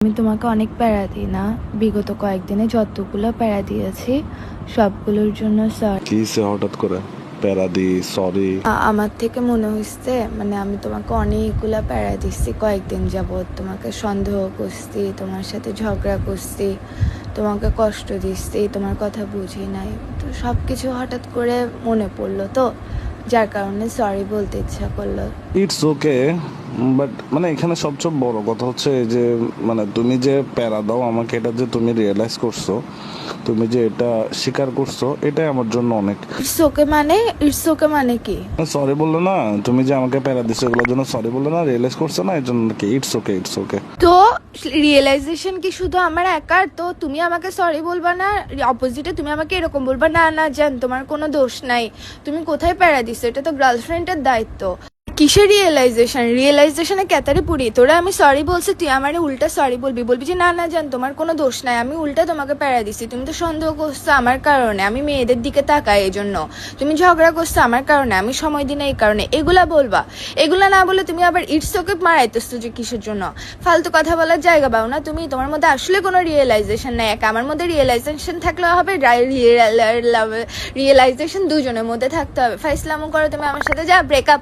আমি তোমাকে অনেক প্যারা দিই না? বিগত কয়েকদিনে যতগুলো প্যারা দিয়েছি সবগুলোর জন্য সরি। কি সে হঠাৎ করে প্যারা দি সরি? আমার থেকে মনে হচ্ছে মানে আমি তোমাকে অনেকগুলা প্যারা দিচ্ছি কয়েকদিন যাবৎ। তোমাকে সন্দেহ করছি, তোমার সাথে ঝগড়া করছি, তোমাকে কষ্ট দিচ্ছি, তোমার কথা বুঝি নাই। তো সব কিছু হঠাৎ করে মনে পড়লো, তো যার কারণে সরি বলতে ইচ্ছা করলো। ইটস ওকে, বাট মানে এখানে সবচেয়ে বড় কথা হচ্ছে এই যে মানে তুমি যে প্যারা দাও আমাকে, এটা যে তুমি রিয়েলাইজ করছো, তুমি যে এটা স্বীকার করছো, এটাই আমার জন্য অনেক। ইটস ওকে মানে কি? সরি বললে না, তুমি যে আমাকে প্যারা দিছো এগুলোর জন্য সরি বললে না, রিয়েলাইজ করছো না, এর জন্য কি ইটস ওকে, ইটস ওকে। তো রিয়েলাইজেশন কি শুধু আমার একার? তো তুমি আমাকে সরি বলবা না, অপোজিটে তুমি আমাকে এরকম বলবা না না জান তোমার কোনো দোষ নাই, তুমি কোথায় প্যারা দিছো, এটা তো গার্লফ্রেন্ডের দায়িত্ব। কিসের রিয়েলাইজেশনে ক্যাতারে পুরি তোরা? আমি সরি বলছি, তুই আমার উল্টা সরি বলবি যে না না জান তোমার কোনো দোষ নাই, আমি উল্টা তোমাকে প্যারা দিছি, তুমি তো সন্দেহ করছো আমার কারণে, আমি মেয়েদের দিকে তাকাই এই জন্য, তুমি ঝগড়া করছো আমার কারণে, আমি সময় দিই না এই কারণে, এগুলা বলবা। এগুলা না বলে তুমি আবার ইটস ওকে মারাইতেছো যে কিসের জন্য? ফালতু কথা বলার জায়গা পাও না তুমি? তোমার মধ্যে আসলে কোনো রিয়েলাইজেশন নাই। আমার মধ্যে রিয়েলাইজেশন থাকলেও হবে, রিয়েলাইজেশন দুজনের মধ্যে থাকতে হবে। ফাইসলামও করো তুমি আমার সাথে, যা ব্রেকআপ।